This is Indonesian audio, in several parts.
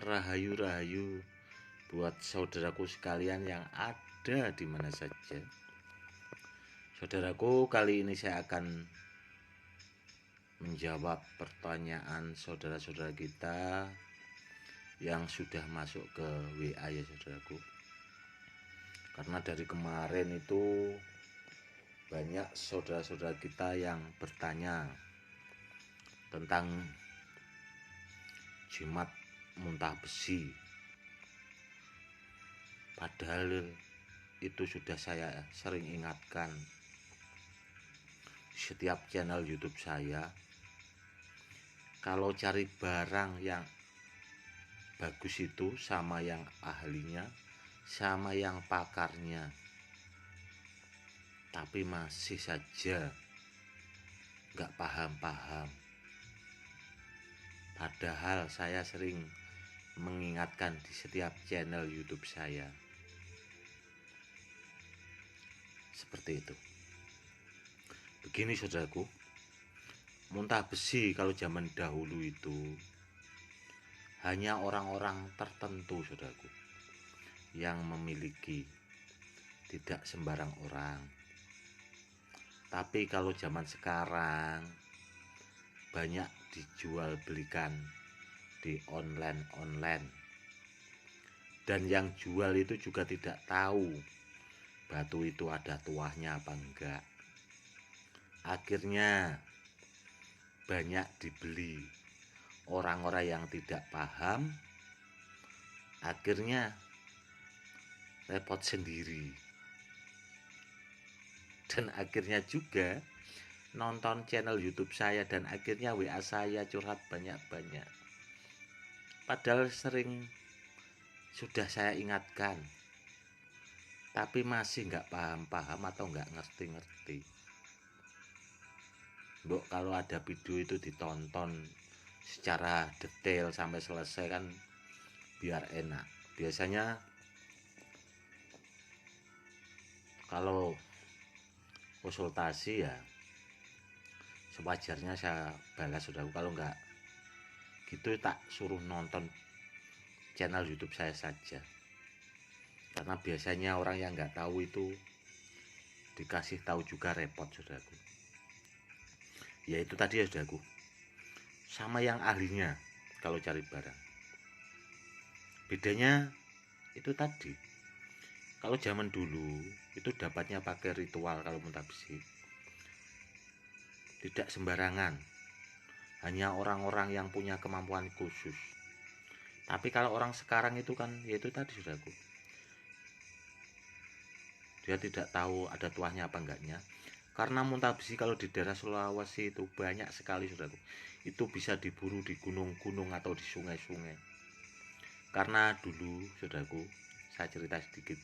Rahayu-rahayu buat saudaraku sekalian yang ada di mana saja. Saudaraku, kali ini saya akan menjawab pertanyaan saudara-saudara kita yang sudah masuk ke WA ya saudaraku. Karena dari kemarin itu banyak saudara-saudara kita yang bertanya tentang jimat muntah besi. Padahal itu sudah saya sering ingatkan setiap channel YouTube saya. Kalau cari barang yang bagus itu sama yang ahlinya, sama yang pakarnya. Tapi masih saja nggak paham-paham. Padahal saya sering mengingatkan di setiap channel YouTube saya. Seperti itu. Begini saudaraku, muntah besi kalau zaman dahulu itu hanya orang-orang tertentu saudaraku yang memiliki, tidak sembarang orang. Tapi kalau zaman sekarang banyak dijual belikan di online. Dan yang jual itu juga tidak tahu batu itu ada tuahnya apa enggak. Akhirnya banyak dibeli orang-orang yang tidak paham, akhirnya repot sendiri. Dan akhirnya juga nonton channel YouTube saya dan akhirnya WA saya curhat banyak-banyak. Padahal sering sudah saya ingatkan, tapi masih nggak paham-paham atau nggak ngerti-ngerti. Mbok kalau ada video itu ditonton secara detail sampai selesai kan biar enak. Biasanya kalau konsultasi ya sewajarnya saya balas saudaraku. Kalau enggak gitu tak suruh nonton channel YouTube saya saja. Karena biasanya orang yang nggak tahu itu dikasih tahu juga repot saudaraku. Ya itu tadi ya saudaraku, sama yang ahlinya kalau cari barang. Bedanya itu tadi, kalau zaman dulu itu dapatnya pakai ritual kalau muntah besi. Tidak sembarangan, hanya orang-orang yang punya kemampuan khusus. Tapi kalau orang sekarang itu kan yaitu tadi saudaraku, dia tidak tahu ada tuahnya apa enggaknya. Karena muntah besi kalau di daerah Sulawesi itu banyak sekali saudaraku. Itu bisa diburu di gunung-gunung atau di sungai-sungai. Karena dulu saudaraku, saya cerita sedikit,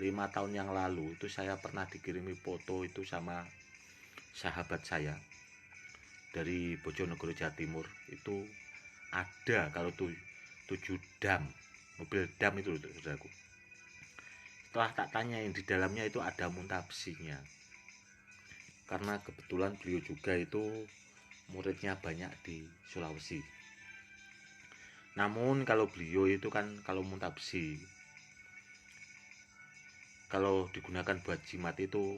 5 tahun yang lalu itu saya pernah dikirimi foto itu sama sahabat saya dari Bojonegoro Jawa Timur. Itu ada kalau 7 dam, mobil dam itu saudaraku. Setelah tak tanyain, di dalamnya itu ada muntah besinya. Karena kebetulan beliau juga itu muridnya banyak di Sulawesi. Namun kalau beliau itu kan kalau muntah besi, kalau digunakan buat jimat itu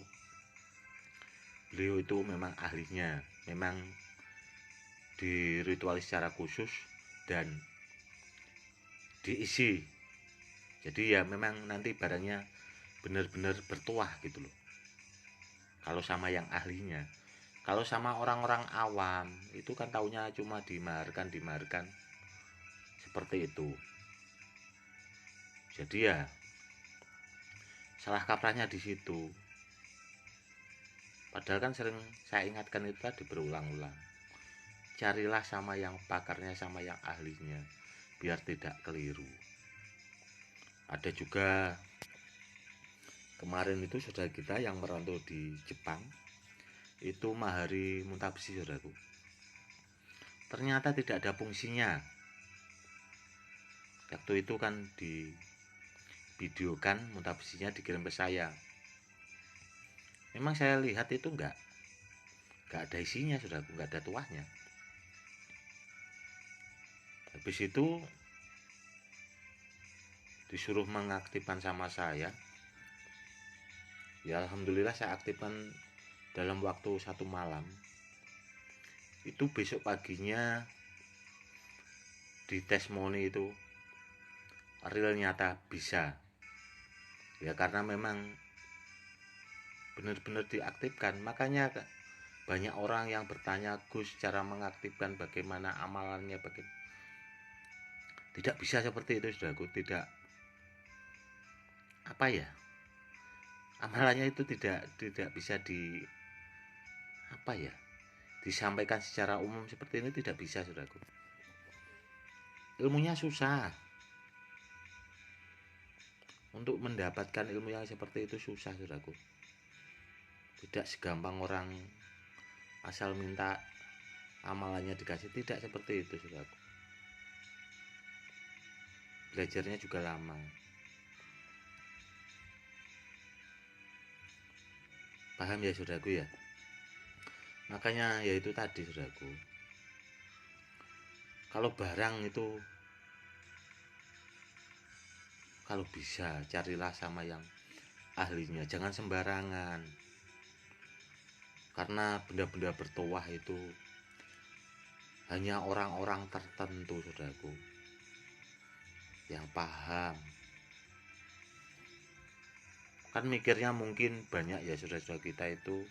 beliau itu memang ahlinya, memang diritualis secara khusus dan diisi. Jadi ya memang nanti barangnya benar-benar bertuah gitu loh. Kalau sama yang ahlinya. Kalau sama orang-orang awam itu kan taunya cuma dimaharkan seperti itu. Jadi ya salah kaprahnya di situ. Padahal kan sering saya ingatkan itu tadi berulang-ulang. Carilah sama yang pakarnya, sama yang ahlinya, biar tidak keliru. Ada juga kemarin itu saudara kita yang merantau di Jepang, itu mahari muntah besi saudaraku. Ternyata tidak ada fungsinya. Waktu itu kan di videokan muntah besinya dikirim ke saya. Memang saya lihat itu enggak ada isinya saudaraku, enggak ada tuahnya. Habis itu disuruh mengaktifkan sama saya, ya alhamdulillah saya aktifkan dalam waktu 1 malam. Itu besok paginya di testimoni itu real nyata bisa, ya karena memang benar-benar diaktifkan. Makanya banyak orang yang bertanya, Gus, cara mengaktifkan bagaimana, amalannya bagaimana? Tidak bisa seperti itu, saudaraku. Tidak, apa ya, amalannya itu tidak bisa apa ya, disampaikan secara umum seperti ini. Tidak bisa, saudaraku. Ilmunya susah. Untuk mendapatkan ilmu yang seperti itu susah, saudaraku. Tidak segampang orang asal minta amalannya dikasih. Tidak seperti itu, saudaraku. Belajarnya juga lama. Paham ya, saudaraku ya? Makanya ya itu tadi, saudaraku. Kalau barang itu, kalau bisa carilah sama yang ahlinya, jangan sembarangan. Karena benda-benda bertuah itu hanya orang-orang tertentu, saudaraku, yang paham. Kan mikirnya mungkin banyak ya, saudara-saudara kita itu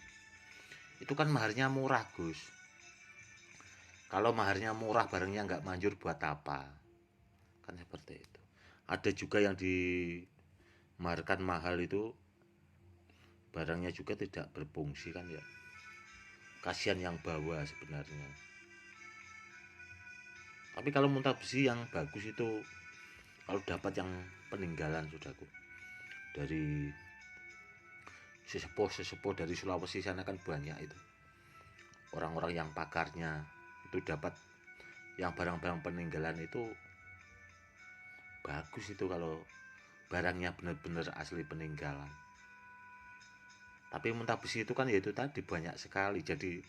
kan maharnya murah, Gus. Kalau maharnya murah, barangnya nggak manjur, buat apa? Kan seperti itu. Ada juga yang dimaharkan mahal itu barangnya juga tidak berfungsi, kan ya. Kasihan yang bawa sebenarnya. Tapi kalau muntah besi yang bagus itu, kalau dapat yang peninggalan, saudaraku, dari sesepuh dari Sulawesi sana kan banyak itu orang-orang yang pakarnya, itu dapat yang barang-barang peninggalan itu bagus. Itu kalau barangnya benar-benar asli peninggalan. Tapi muntah besi itu kan ya itu tadi banyak sekali. Jadi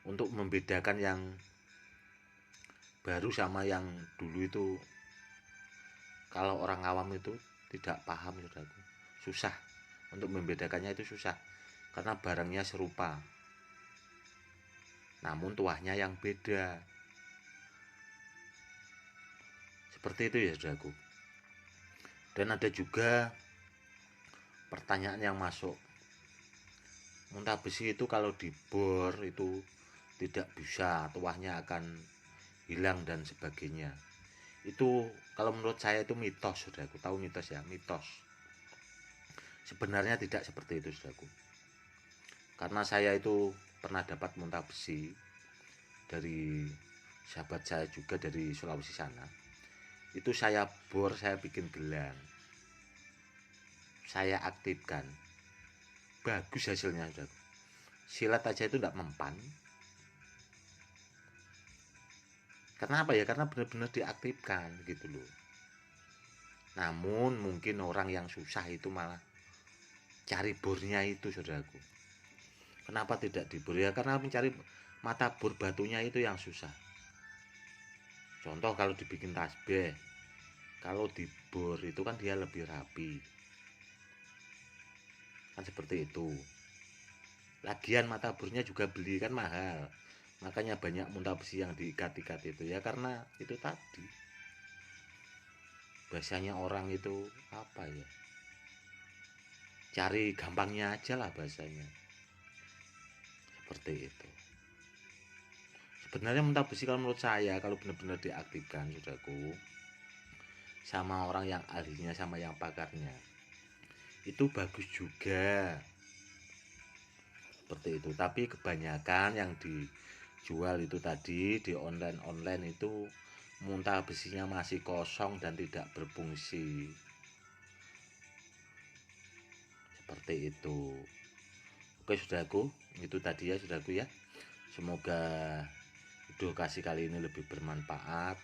untuk membedakan yang baru sama yang dulu itu, kalau orang awam itu tidak paham, saudaraku, susah untuk membedakannya. Itu susah karena barangnya serupa, namun tuahnya yang beda. Seperti itu ya, saudaraku. Dan ada juga pertanyaan yang masuk, muntah besi itu kalau dibor itu tidak bisa, tuahnya akan hilang dan sebagainya. Itu kalau menurut saya itu mitos, saudaraku. Tahu mitos ya? Mitos. Sebenarnya tidak seperti itu, saudaraku. Karena saya itu pernah dapat muntah besi dari sahabat saya juga dari Sulawesi sana. Itu saya bor, saya bikin gelang, saya aktifkan, bagus hasilnya, saudaraku. Silat aja itu tidak mempan. Kenapa ya? Karena benar-benar diaktifkan gitu loh. Namun mungkin orang yang susah itu malah cari bornya itu, saudaraku. Kenapa tidak dibor? Ya karena mencari mata bor batunya itu yang susah. Contoh kalau dibikin tasbih, kalau dibor itu kan dia lebih rapi, kan seperti itu. Lagian mata bornya juga beli kan mahal. Makanya banyak muntah besi yang diikat-ikat itu ya karena itu tadi. Bahasanya orang itu apa ya, cari gampangnya aja lah bahasanya. Seperti itu. Sebenarnya muntah besi kalau menurut saya, kalau benar-benar diaktifkan, saudaraku, sama orang yang ahlinya, sama yang pakarnya, itu bagus juga. Seperti itu. Tapi kebanyakan yang dijual itu tadi di online itu muntah besinya masih kosong dan tidak berfungsi. Seperti itu. Oke, saudaraku, itu tadi ya, saudaraku ya. Semoga edukasi kali ini lebih bermanfaat.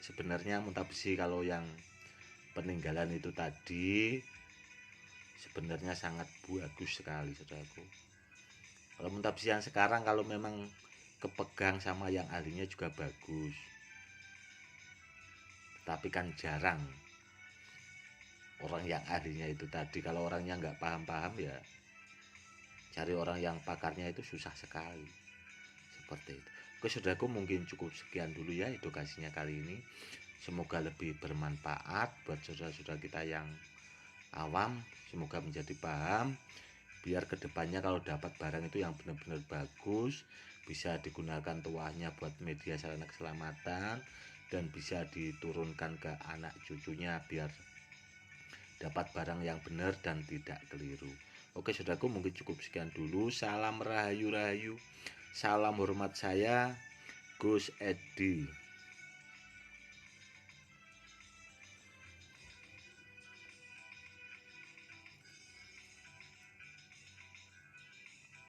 Sebenarnya muntah besi kalau yang peninggalan itu tadi sebenarnya sangat bagus sekali, saudaraku. Kalau muntah besi yang sekarang kalau memang kepegang sama yang ahlinya juga bagus, tapi kan jarang orang yang ahlinya itu tadi. Kalau orangnya nggak paham-paham ya cari orang yang pakarnya itu susah sekali, seperti itu. Oke saudaraku, mungkin cukup sekian dulu ya edukasinya kali ini. Semoga lebih bermanfaat buat saudara-saudara kita yang awam, semoga menjadi paham, biar kedepannya kalau dapat barang itu yang benar-benar bagus, bisa digunakan tuahnya buat media sarana keselamatan, dan bisa diturunkan ke anak cucunya biar dapat barang yang benar dan tidak keliru. Oke saudaraku, mungkin cukup sekian dulu. Salam rahayu-rahayu, salam hormat saya Gus Edi.